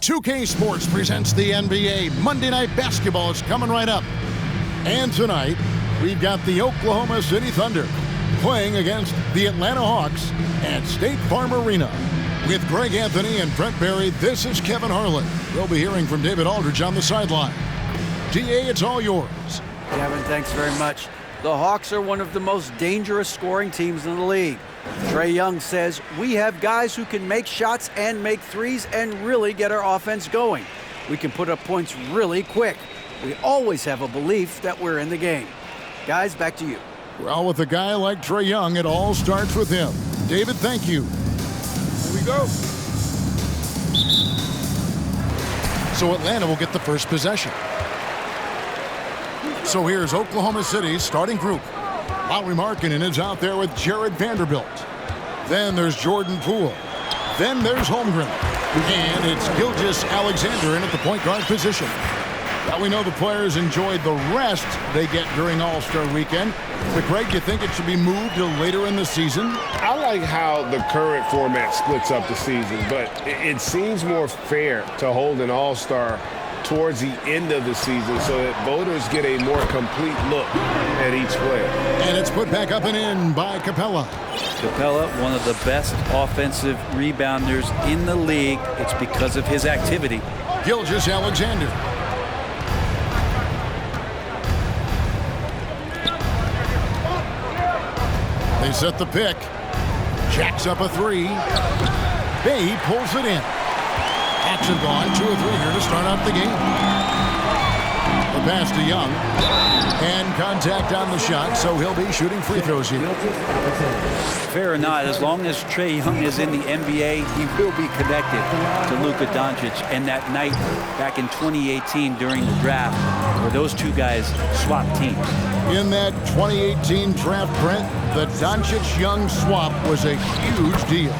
2K Sports presents the NBA. Monday Night Basketball is coming right up. And tonight, we've got the Oklahoma City Thunder playing against the Atlanta Hawks at State Farm Arena. With Greg Anthony and Brent Barry, this is Kevin Harlan. We'll be hearing from David Aldridge on the sideline. DA, it's all yours. Kevin, thanks very much. The Hawks are one of the most dangerous scoring teams in the league. Trae Young says, we have guys who can make shots and make threes and really get our offense going. We can put up points really quick. We always have a belief that we're in the game. Guys, back to you. Well, with a guy like Trae Young, it all starts with him. David, thank you. Here we go. So Atlanta will get the first possession. So here's Oklahoma City's starting group. Lauri Markkanen is out there with Jared Vanderbilt. Then there's Jordan Poole. Then there's Holmgren. And it's Gilgeous-Alexander in at the point guard position. Well, we know the players enjoyed the rest they get during All-Star Weekend. But, Greg, do you think it should be moved to later in the season? I like how the current format splits up the season, but it seems more fair to hold an All-Star towards the end of the season so that voters get a more complete look at each player. And it's put back up and in by Capella. Capella, one of the best offensive rebounders in the league. It's because of his activity. Gilgeous-Alexander. They set the pick. Jacks up a three. Bay pulls it in. Hawks have gone 2 or 3 here to start out the game. The pass to Young. And contact on the shot, so he'll be shooting free throws here. Fair or not, as long as Trae Young is in the NBA, he will be connected to Luka Doncic. And that night back in 2018 during the draft, where those two guys swapped teams. In that 2018 draft, Brent, the Doncic-Young swap was a huge deal.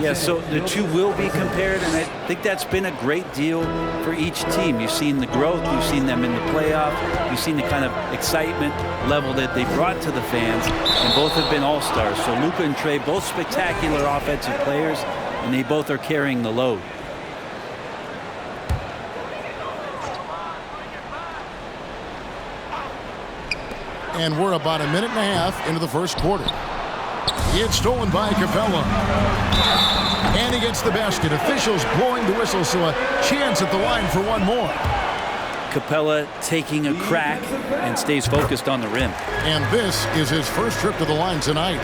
Yeah, so the two will be compared, and I think that's been a great deal for each team. You've seen the growth, you've seen them in the playoff, you've seen the kind of excitement level that they brought to the fans, and both have been all-stars. So Luka and Trae, both spectacular offensive players, and they both are carrying the load. And we're about a minute and a half into the first quarter. It's stolen by Capella. And he gets the basket. Officials blowing the whistle, so a chance at the line for one more. Capella taking a crack and stays focused on the rim. And this is his first trip to the line tonight.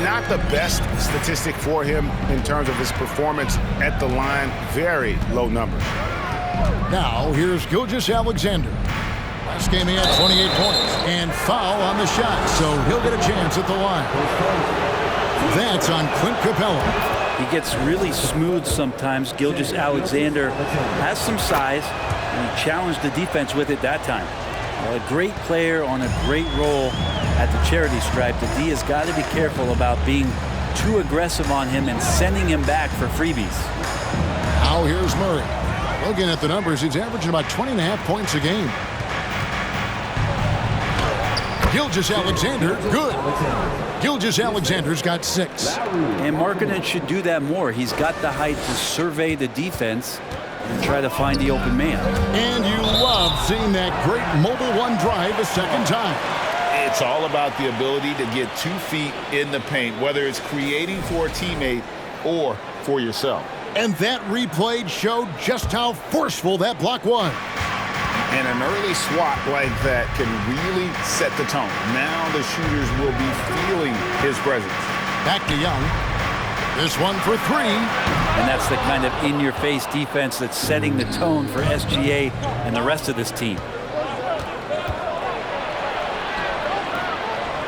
Not the best statistic for him in terms of his performance at the line. Very low numbers. Now, here's Gilgeous-Alexander. Last game he had 28 points. And foul on the shot, so he'll get a chance at the line. That's on Clint Capella. He gets really smooth sometimes. Gilgeous-Alexander has some size, and he challenged the defense with it that time. Well, a great player on a great role at the charity stripe. The D has got to be careful about being too aggressive on him and sending him back for freebies. Now here's Murray. Looking at the numbers, he's averaging about 20.5 points a game. Gilgeous-Alexander, good. Gilgeous-Alexander's got 6. And Markkanen should do that more. He's got the height to survey the defense and try to find the open man. And you love seeing that great mobile one drive a second time. It's all about the ability to get 2 feet in the paint, whether it's creating for a teammate or for yourself. And that replay showed just how forceful that block was. And an early swat like that can really set the tone. Now the shooters will be feeling his presence. Back to Young. This one for 3. And that's the kind of in-your-face defense that's setting the tone for SGA and the rest of this team.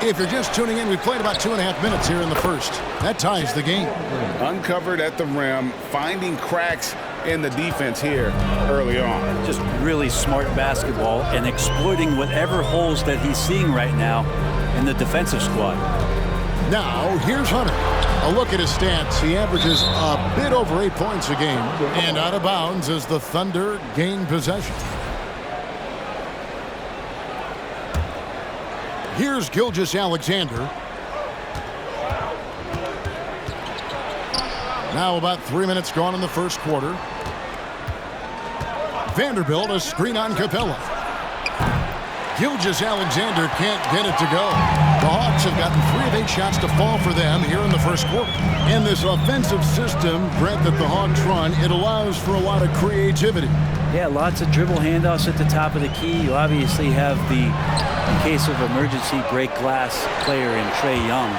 If you're just tuning in, we played about 2.5 minutes here in the first. That ties the game. Uncovered at the rim, finding cracks in the defense here early on. Just really smart basketball and exploiting whatever holes that he's seeing right now in the defensive squad. Now, here's Hunter. A look at his stats. He averages a bit over 8 points a game. And out of bounds as the Thunder gain possession. Here's Gilgeous-Alexander. Now about 3 minutes gone in the first quarter. Vanderbilt a screen on Capella. Gilgeous-Alexander can't get it to go. The Hawks have gotten 3 of 8 shots to fall for them here in the first quarter. And this offensive system, Brett, that the Hawks run, it allows for a lot of creativity. Yeah, lots of dribble handoffs at the top of the key. You obviously have the, in case of emergency, break glass player in Trae Young.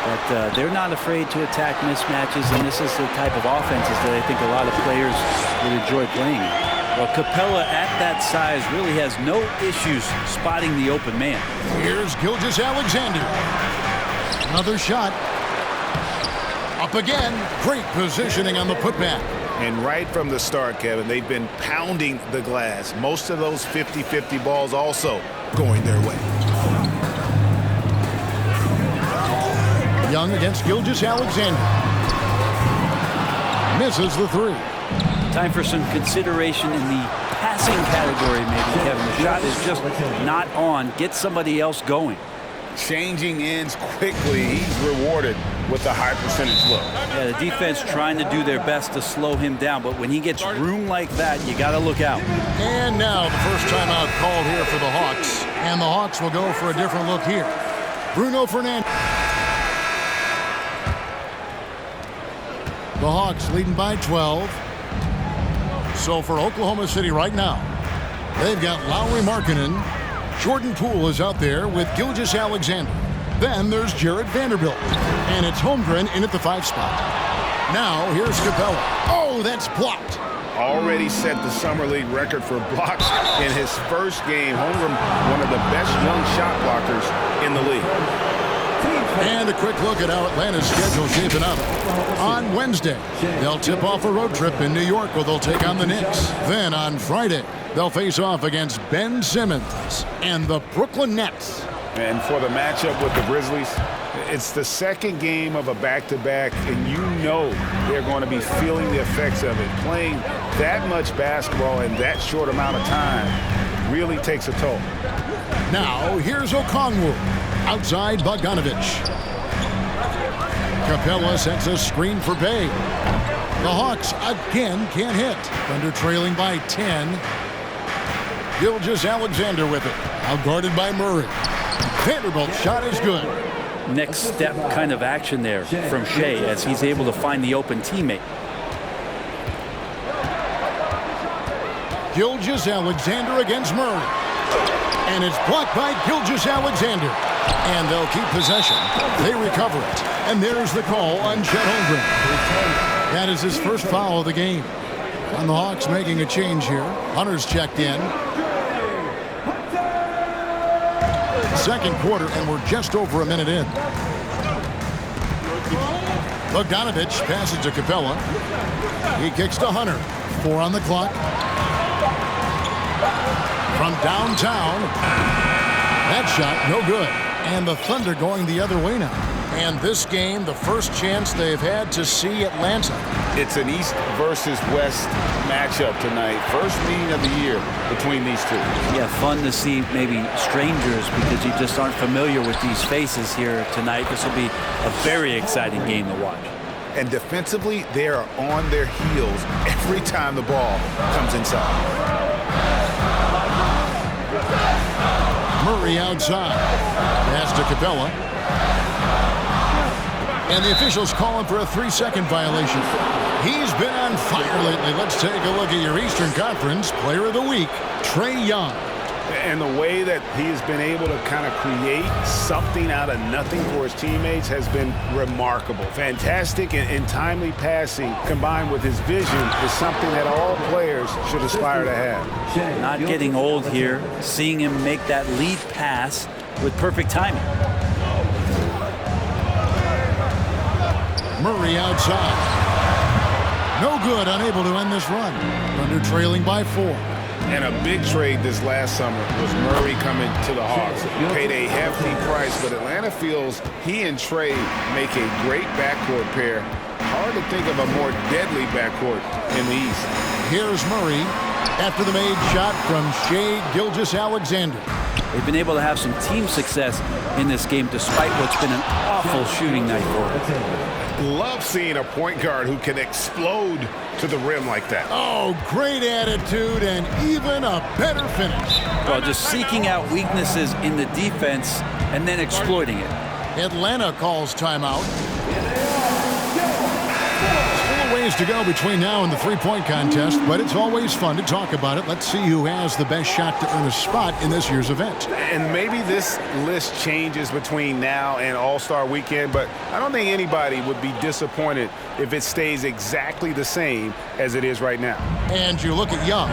But they're not afraid to attack mismatches, and this is the type of offenses that I think a lot of players would enjoy playing. Well, Capella at that size really has no issues spotting the open man. Here's Gilgeous-Alexander. Another shot. Up again. Great positioning on the putback. And right from the start, Kevin, they've been pounding the glass. Most of those 50-50 balls also going their way. Young against Gilgeous-Alexander. Misses the 3. Time for some consideration in the passing category, maybe, Kevin. The shot is just not on. Get somebody else going. Changing ends quickly. He's rewarded with a high percentage look. Yeah, the defense trying to do their best to slow him down, but when he gets room like that, you got to look out. And now the first timeout called here for the Hawks. And the Hawks will go for a different look here. Bruno Fernandez. The Hawks leading by 12. So for Oklahoma City right now, they've got Lauri Markkanen. Jordan Poole is out there with Gilgeous-Alexander. Then there's Jared Vanderbilt. And it's Holmgren in at the 5 spot. Now here's Capella. Oh, that's blocked. Already set the Summer League record for blocks in his first game. Holmgren, one of the best young shot blockers in the league. And a quick look at how Atlanta's schedule shaping up. On Wednesday, they'll tip off a road trip in New York where they'll take on the Knicks. Then on Friday, they'll face off against Ben Simmons and the Brooklyn Nets. And for the matchup with the Grizzlies, it's the second game of a back-to-back, and you know they're going to be feeling the effects of it. Playing that much basketball in that short amount of time really takes a toll. Now, here's Okongwu. Outside Bogdanovich. Capella sets a screen for Bay. The Hawks again can't hit. Thunder trailing by 10. Gilgeous-Alexander with it. Outguarded by Murray. Vanderbilt's shot is good. Next step kind of action there from Shea as he's able to find the open teammate. Gilgeous-Alexander against Murray. And it's blocked by Gilgeous-Alexander. And they'll keep possession. They recover it. And there's the call on Chet Holmgren. That is his first foul of the game. And the Hawks making a change here. Hunter's checked in. Second quarter, and we're just over a minute in. Bogdanovich passes to Capella. He kicks to Hunter. 4 on the clock. From downtown. That shot, no good. And the Thunder going the other way now. And this game, the first chance they've had to see Atlanta. It's an East versus West matchup tonight. First meeting of the year between these two. Yeah, fun to see maybe strangers because you just aren't familiar with these faces here tonight. This will be a very exciting game to watch. And defensively, they are on their heels every time the ball comes inside. Murray outside. Pass to Capella. And the officials calling for a 3-second violation. He's been on fire lately. Let's take a look at your Eastern Conference Player of the Week, Trae Young. And the way that he has been able to kind of create something out of nothing for his teammates has been remarkable. Fantastic and timely passing combined with his vision is something that all players should aspire to have. Not getting old here, seeing him make that lead pass with perfect timing. Murray outside. No good, unable to end this run. Thunder trailing by 4. And a big trade this last summer was Murray coming to the Hawks. Paid a hefty price, but Atlanta feels he and Trae make a great backcourt pair. Hard to think of a more deadly backcourt in the East. Here's Murray after the made shot from Shea Gilgeous-Alexander. They've been able to have some team success in this game despite what's been an awful shooting night for them. Love seeing a point guard who can explode to the rim like that. Oh, great attitude and even a better finish. Well, just seeking out weaknesses in the defense and then exploiting it. Atlanta calls timeout. Still a ways to go between now and the three-point contest, but it's always fun to talk about it. Let's see who has the best shot to earn a spot in this year's event. And maybe this list changes between now and All-Star Weekend, but I don't think anybody would be disappointed if it stays exactly the same as it is right now. And you look at Young.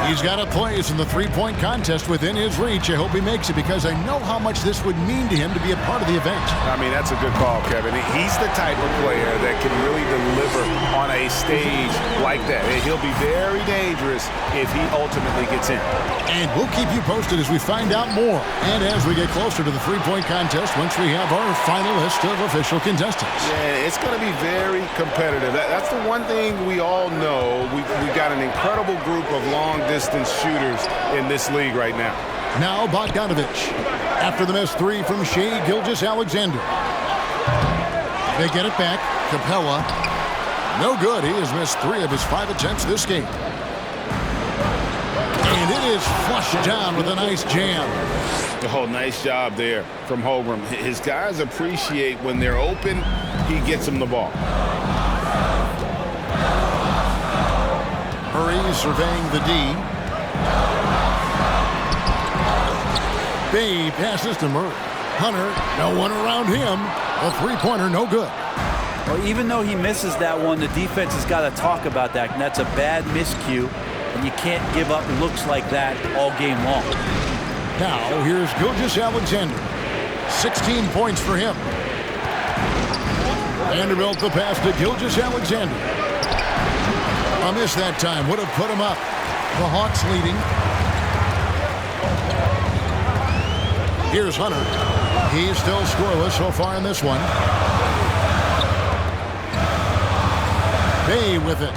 He's got a place in the three-point contest within his reach. I hope he makes it because I know how much this would mean to him to be a part of the event. I mean, that's a good call, Kevin. He's the type of player that can really deliver on a stage like that. And he'll be very dangerous if he ultimately gets in. And we'll keep you posted as we find out more. And as we get closer to the three-point contest, once we have our final list of official contestants. Yeah, it's going to be very competitive. That's the one thing we all know. We got an incredible group of long-distance shooters in this league right now. Now Bogdanovich. After the missed three from Shai Gilgeous-Alexander. They get it back. Capella. No good. He has missed 3 of his 5 attempts this game. And it is flushed down with a nice jam. Oh, nice job there from Holmgren. His guys appreciate when they're open, he gets them the ball. Murray surveying the D. Bay passes to Murray. Hunter, no one around him. A three-pointer, no good. Well, even though he misses that one, the defense has got to talk about that, and that's a bad miscue, and you can't give up looks like that all game long. Now, here's Gilgeous-Alexander. 16 points for him. Vanderbilt the pass to Gilgeous-Alexander. A miss that time would have put him up. The Hawks leading. Here's Hunter. He's still scoreless so far in this one. Bay with it.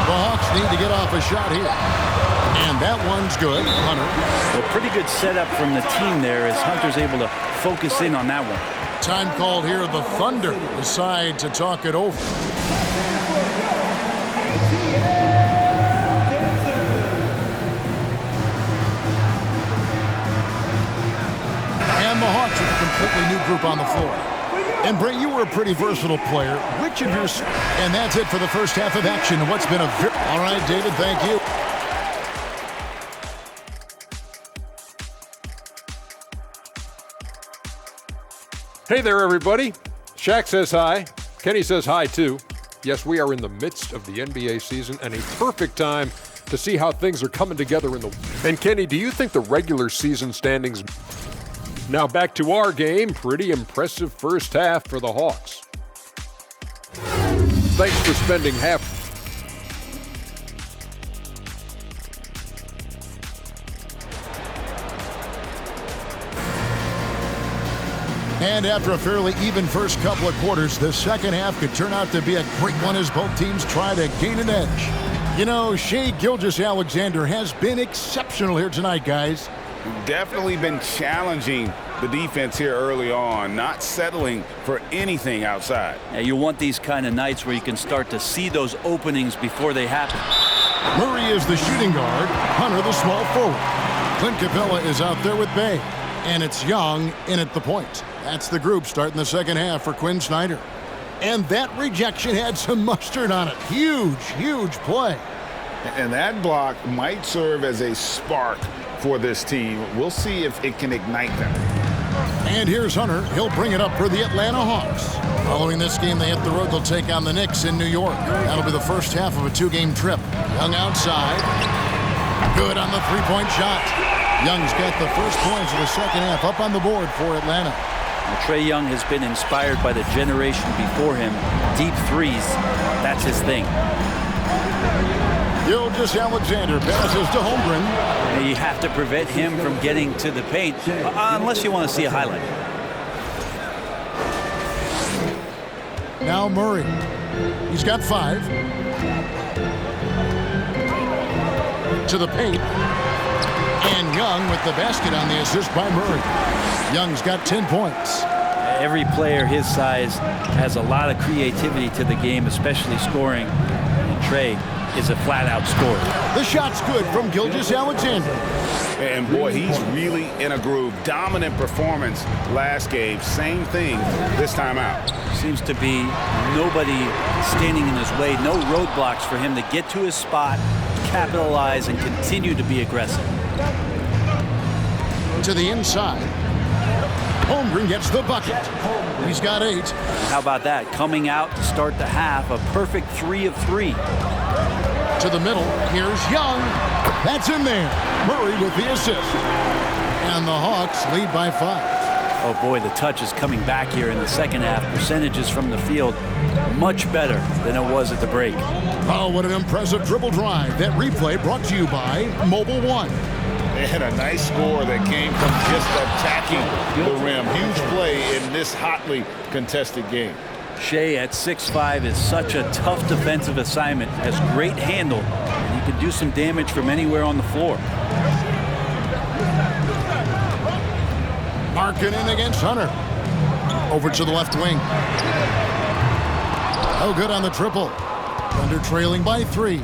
The Hawks need to get off a shot here. And that one's good. Hunter. Well, pretty good setup from the team there as Hunter's able to focus in on that one. Time called here. The Thunder decide to talk it over. And the Hawks with a completely new group on the floor. And Brett, you were a pretty versatile player. Which of your... And that's it for the first half of action. What's been a... All right, David, thank you. Hey there, everybody. Shaq says hi. Kenny says hi, too. Yes, we are in the midst of the NBA season and a perfect time to see how things are coming together in the... And Kenny, do you think the regular season standings... Now back to our game. Pretty impressive first half for the Hawks. Thanks for spending half... And after a fairly even first couple of quarters, the second half could turn out to be a great one as both teams try to gain an edge. You know, Shai Gilgeous-Alexander has been exceptional here tonight, guys. Definitely been challenging the defense here early on, not settling for anything outside. Yeah, you want these kind of nights where you can start to see those openings before they happen. Murray is the shooting guard, Hunter the small forward. Clint Capella is out there with Bay. And it's Young in at the point. That's the group starting the second half for Quinn Snyder. And that rejection had some mustard on it. Huge, huge play. And that block might serve as a spark for this team. We'll see if it can ignite them. And here's Hunter. He'll bring it up for the Atlanta Hawks. Following this game, they hit the road. They'll take on the Knicks in New York. That'll be the first half of a 2-game trip. Young outside. Good on the three-point shot. Young's got the first points of the second half up on the board for Atlanta. Well, Trae Young has been inspired by the generation before him. Deep threes, that's his thing. Gilgeous-Alexander passes to Holmgren. You have to prevent him from getting to the paint, unless you want to see a highlight. Now Murray. He's got 5. To the paint. And Young with the basket on the assist by Murray. Young's got 10 points. Every player his size has a lot of creativity to the game, especially scoring. And Trey is a flat-out scorer. The shot's good from Gilgeous-Alexander. And boy, he's really in a groove. Dominant performance last game. Same thing this time out. Seems to be nobody standing in his way. No roadblocks for him to get to his spot, capitalize, and continue to be aggressive. To the inside. Holmgren gets the bucket. He's got 8. How about that? Coming out to start the half, a perfect 3 of 3. To the middle. Here's Young. That's in there. Murray with the assist. And the Hawks lead by 5. Oh boy, the touch is coming back here in the second half. Percentages from the field much better than it was at the break. Oh, what an impressive dribble drive. That replay brought to you by Mobile One. They had a nice score that came from just attacking the rim. Huge play in this hotly contested game. Shea at 6'5" is such a tough defensive assignment. Has great handle, and he can do some damage from anywhere on the floor. Markkanen against Hunter. Over to the left wing. Oh, good on the triple. Thunder trailing by 3.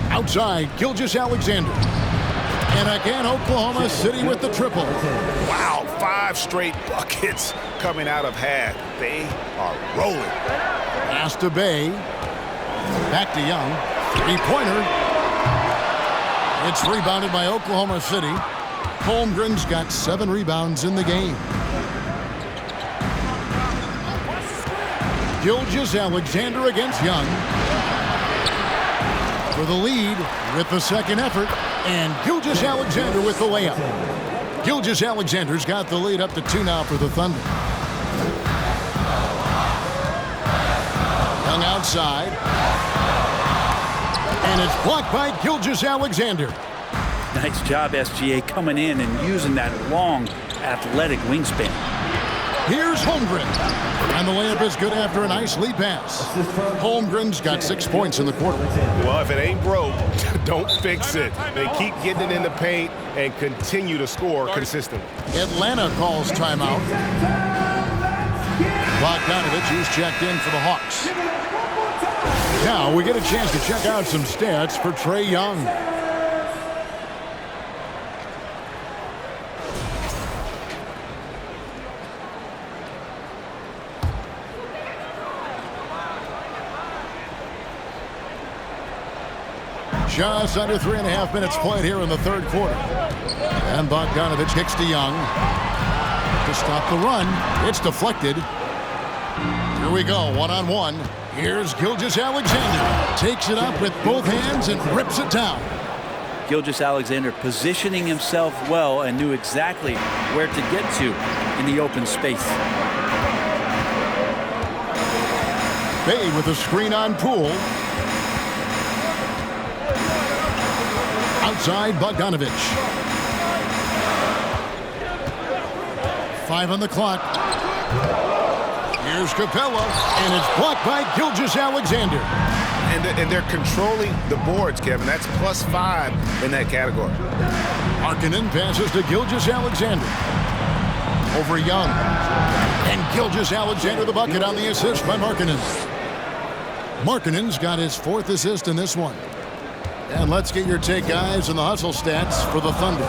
Outside, Gilgeous-Alexander. And again, Oklahoma City with the triple. Wow, 5 straight buckets coming out of half. They are rolling. Pass to Bay. Back to Young. 3-pointer. It's rebounded by Oklahoma City. Holmgren's got 7 rebounds in the game. Gilgeous-Alexander against Young. For the lead with the second effort. And Gilgeous-Alexander with the layup. Gilgeous-Alexander's got the lead up to 2 now for the Thunder. Young outside. And it's blocked by Gilgeous-Alexander. Nice job, SGA, coming in and using that long, athletic wingspan. Here's Holmgren. And the layup is good after a nice lead pass. Holmgren's got 6 points in the quarter. Well, if it ain't broke, don't fix it. They keep getting it in the paint and continue to score consistently. Atlanta calls timeout. Bogdanovich, who's checked in for the Hawks. Now we get a chance to check out some stats for Trey Young. Just under 3.5 minutes played here in the third quarter. And Bogdanovich kicks to Young. To stop the run. It's deflected. Here we go, one-on-one. Here's Gilgeous-Alexander. Takes it up with both hands and rips it down. Gilgeous-Alexander positioning himself well and knew exactly where to get to in the open space. Bay with a screen on Poole. Outside, Bogdanovich. 5 on the clock. Here's Capella, and it's blocked by Gilgeous-Alexander. And they're controlling the boards, Kevin. That's +5 in that category. Markkanen passes to Gilgeous-Alexander. Over Young. And Gilgeous-Alexander the bucket on the assist by Markkanen. Markkanen's got his 4th assist in this one. And let's get your take, guys, on the hustle stats for the Thunder.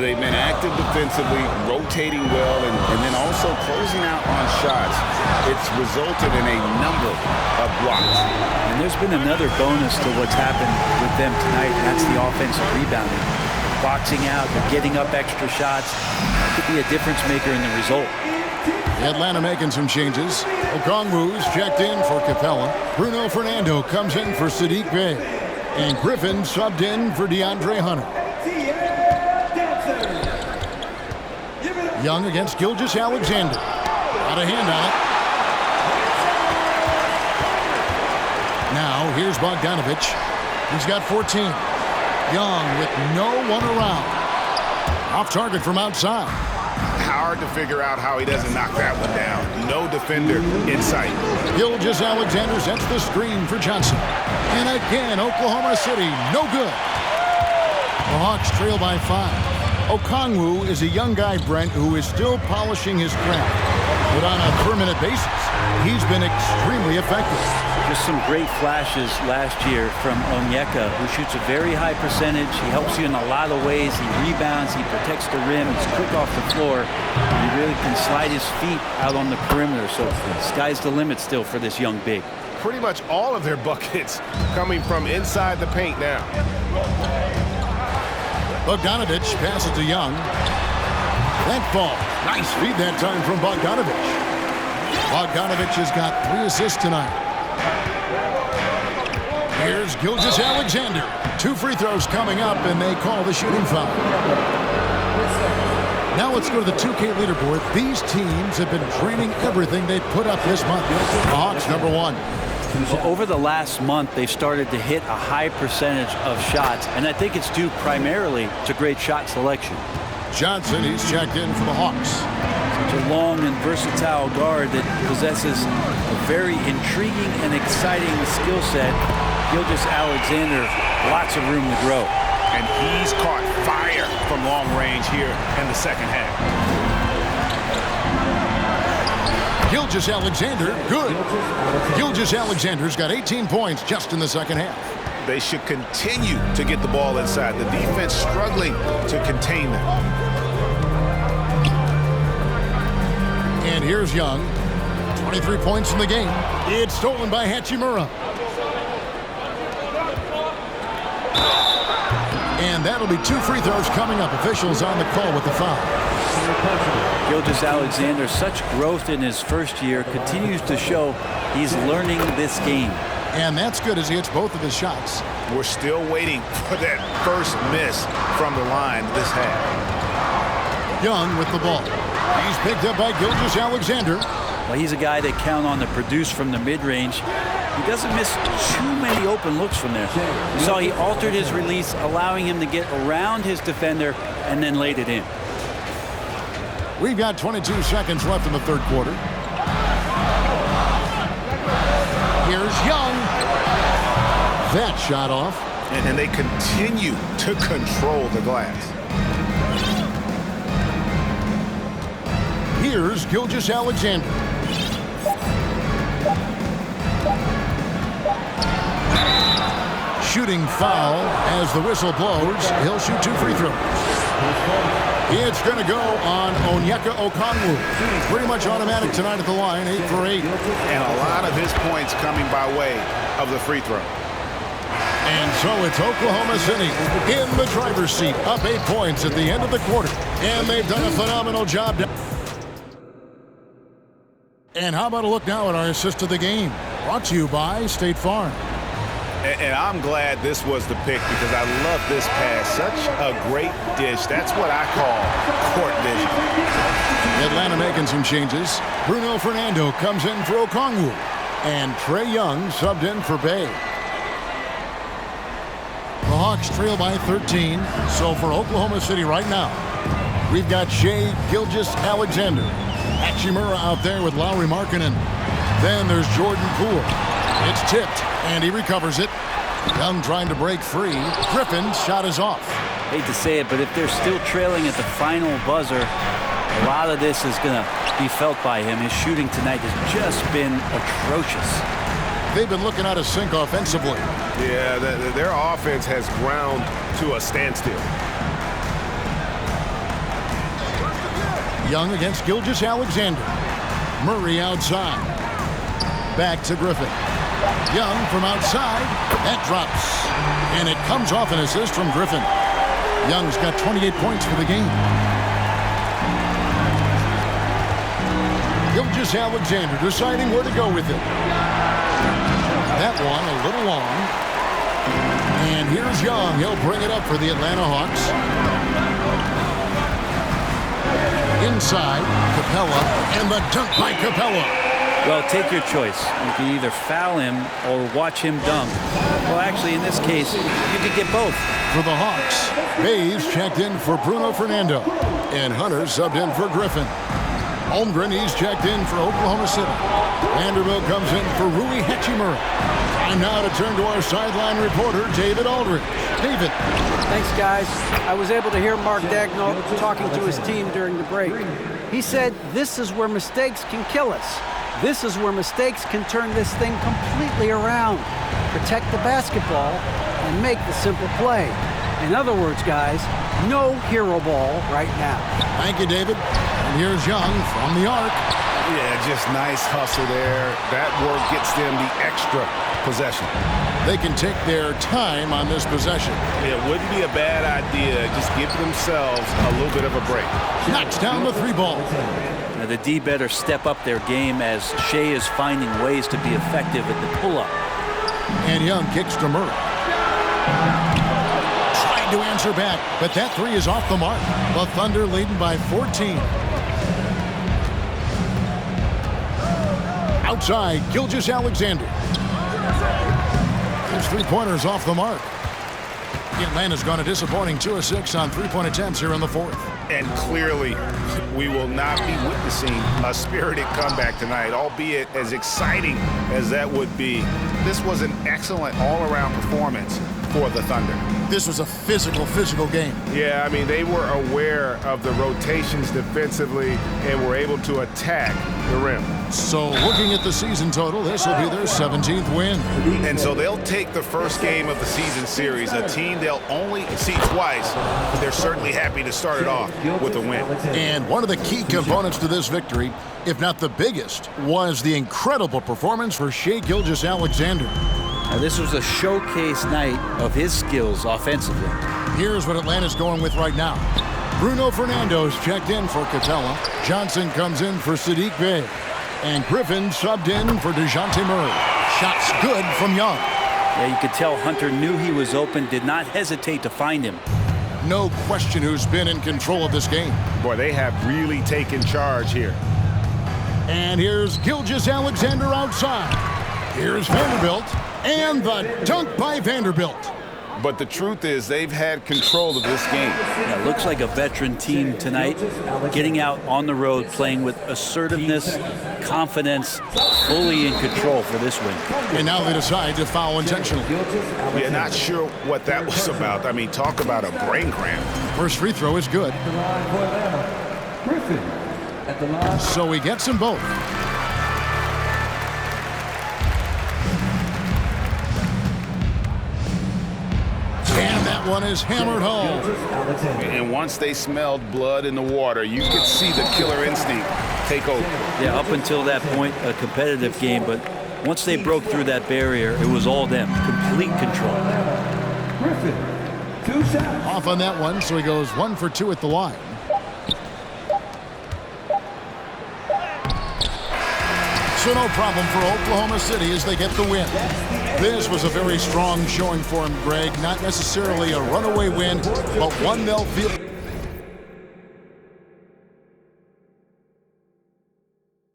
They've been active defensively, rotating well, and then also closing out on shots. It's resulted in a number of blocks. And there's been another bonus to what's happened with them tonight, and that's the offensive rebounding. They're boxing out, they're getting up extra shots. That could be a difference maker in the result. Atlanta making some changes. Okongwu's checked in for Capella. Bruno Fernando comes in for Sadiq Bey. And Griffin subbed in for DeAndre Hunter. Young against Gilgeous-Alexander. Got a hand on it. Now here's Bogdanovich. He's got 14. Young with no one around. Off target from outside. Hard to figure out how he doesn't knock that one down. No defender in sight. Gilgeous-Alexander sets the screen for Johnson. And again, Oklahoma City, no good. The Hawks trail by 5. Okongwu is a young guy, Brent, who is still polishing his craft. But on a per-minute basis, he's been extremely effective. Just some great flashes last year from Onyeka, who shoots a very high percentage. He helps you in a lot of ways. He rebounds, he protects the rim, he's quick off the floor. He really can slide his feet out on the perimeter. So sky's the limit still for this young big. Pretty much all of their buckets coming from inside the paint now. Bogdanovic passes to Young. That ball. Nice feed that time from Bogdanovic. Bogdanovic has got 3 assists tonight. Here's Gilgeous-Alexander. 2 free throws coming up, and they call the shooting foul. Now let's go to the 2K leaderboard. These teams have been training everything they put up this month. The Hawks, number 1. Well, over the last month, they've started to hit a high percentage of shots, and I think it's due primarily to great shot selection. Johnson, he's checked in for the Hawks. Such a long and versatile guard that possesses a very intriguing and exciting skill set. Gilgeous-Alexander, lots of room to grow. And he's caught fire from long range here in the second half. Gilgeous-Alexander, good. Gilgeous-Alexander's got 18 points just in the second half. They should continue to get the ball inside. The defense struggling to contain them. And here's Young. 23 points in the game. It's stolen by Hachimura. And that'll be 2 free throws coming up. Officials on the call with the foul. Gilgeous-Alexander, such growth in his first year, continues to show he's learning this game. And that's good as he hits both of his shots. We're still waiting for that first miss from the line this half. Young with the ball. He's picked up by Gilgeous-Alexander. Well, he's a guy they count on to produce from the mid-range. He doesn't miss too many open looks from there. You saw he altered his release, allowing him to get around his defender and then laid it in. We've got 22 seconds left in the third quarter. Here's Young. That shot off. And they continue to control the glass. Here's Gilgeous-Alexander. Shooting foul as the whistle blows. He'll shoot 2 free throws. It's going to go on Onyeka Okongwu. Pretty much automatic tonight at the line, 8 for 8. And a lot of his points coming by way of the free throw. And so it's Oklahoma City in the driver's seat, up 8 points at the end of the quarter. And they've done a phenomenal job. And how about a look now at our assist of the game? Brought to you by State Farm. And I'm glad this was the pick because I love this pass. Such a great dish. That's what I call court vision. Atlanta making some changes. Bruno Fernando comes in for Okongwu. And Trae Young subbed in for Bay. The Hawks trail by 13. So for Oklahoma City right now, we've got Shai Gilgeous-Alexander. Hachimura out there with Lauri Markkanen. Then there's Jordan Poole. It's tipped, and he recovers it. Young trying to break free. Griffin's shot is off. Hate to say it, but if they're still trailing at the final buzzer, a lot of this is going to be felt by him. His shooting tonight has just been atrocious. They've been looking out of sync offensively. Yeah, their offense has ground to a standstill. Young against Gilgeous-Alexander. Murray outside. Back to Griffin. Young from outside. That drops. And it comes off an assist from Griffin. Young's got 28 points for the game. Gilgeous-Alexander deciding where to go with it. That one a little long. And here's Young. He'll bring it up for the Atlanta Hawks. Inside, Capella, and the dunk by Capella. Well, take your choice. You can either foul him or watch him dunk. Well, actually, in this case, you could get both. For the Hawks, Bays checked in for Bruno Fernando, and Hunter subbed in for Griffin. Holmgren, he's checked in for Oklahoma City. Vanderbilt comes in for Rui Hachimura. Time now to turn to our sideline reporter, David Aldridge. David. Thanks, guys. I was able to hear Mark Daigneault talking to his team during the break. He said, this is where mistakes can kill us. This is where mistakes can turn this thing completely around. Protect the basketball and make the simple play. In other words, guys, no hero ball right now. Thank you, David. And here's Young from the arc. Yeah, just nice hustle there. That work gets them the extra possession. They can take their time on this possession. It wouldn't be a bad idea. Just give themselves a little bit of a break. Knocks down the 3 ball. Now the D better step up their game as Shea is finding ways to be effective at the pull-up. And Young kicks to Murray. Trying to answer back, but that 3 is off the mark. The Thunder leading by 14. Outside, Gilgeous-Alexander. His 3-pointers off the mark. Atlanta's gone a disappointing 2 of 6 on 3-point attempts here in the 4th. And clearly, we will not be witnessing a spirited comeback tonight, albeit as exciting as that would be. This was an excellent all-around performance for the Thunder. This was a physical game. Yeah, I mean, they were aware of the rotations defensively and were able to attack the rim. So looking at the season total, this will be their 17th win. And so they'll take the first game of the season series, a team they'll only see twice, but they're certainly happy to start it off with a win. And one of the key components to this victory, if not the biggest, was the incredible performance for Shai Gilgeous-Alexander. Now this was a showcase night of his skills offensively. Here's what Atlanta's going with right now. Bruno Fernando's checked in for Capella. Johnson comes in for Sadiq Bey. And Griffin subbed in for DeJounte Murray. Shots good from Young. Yeah, you could tell Hunter knew he was open, did not hesitate to find him. No question who's been in control of this game. Boy, they have really taken charge here. And here's Gilgeous-Alexander outside. Here's Vanderbilt. And the dunk by Vanderbilt. But the truth is they've had control of this game. Yeah, looks like a veteran team tonight, getting out on the road, playing with assertiveness, confidence, fully in control for this win. And now they decide to foul intentionally. We're not sure what that was about. I mean, talk about a brain cramp. First free throw is good. So he gets them both. And that one is hammered home. And once they smelled blood in the water, you could see the killer instinct take over. Yeah, up until that point, a competitive game, but once they broke through that barrier, it was all them. Complete control. Off on that one, so he goes 1 for 2 at the line. So no problem for Oklahoma City as they get the win. This was a very strong showing for him, Greg. Not necessarily a runaway win, but one they'll feel.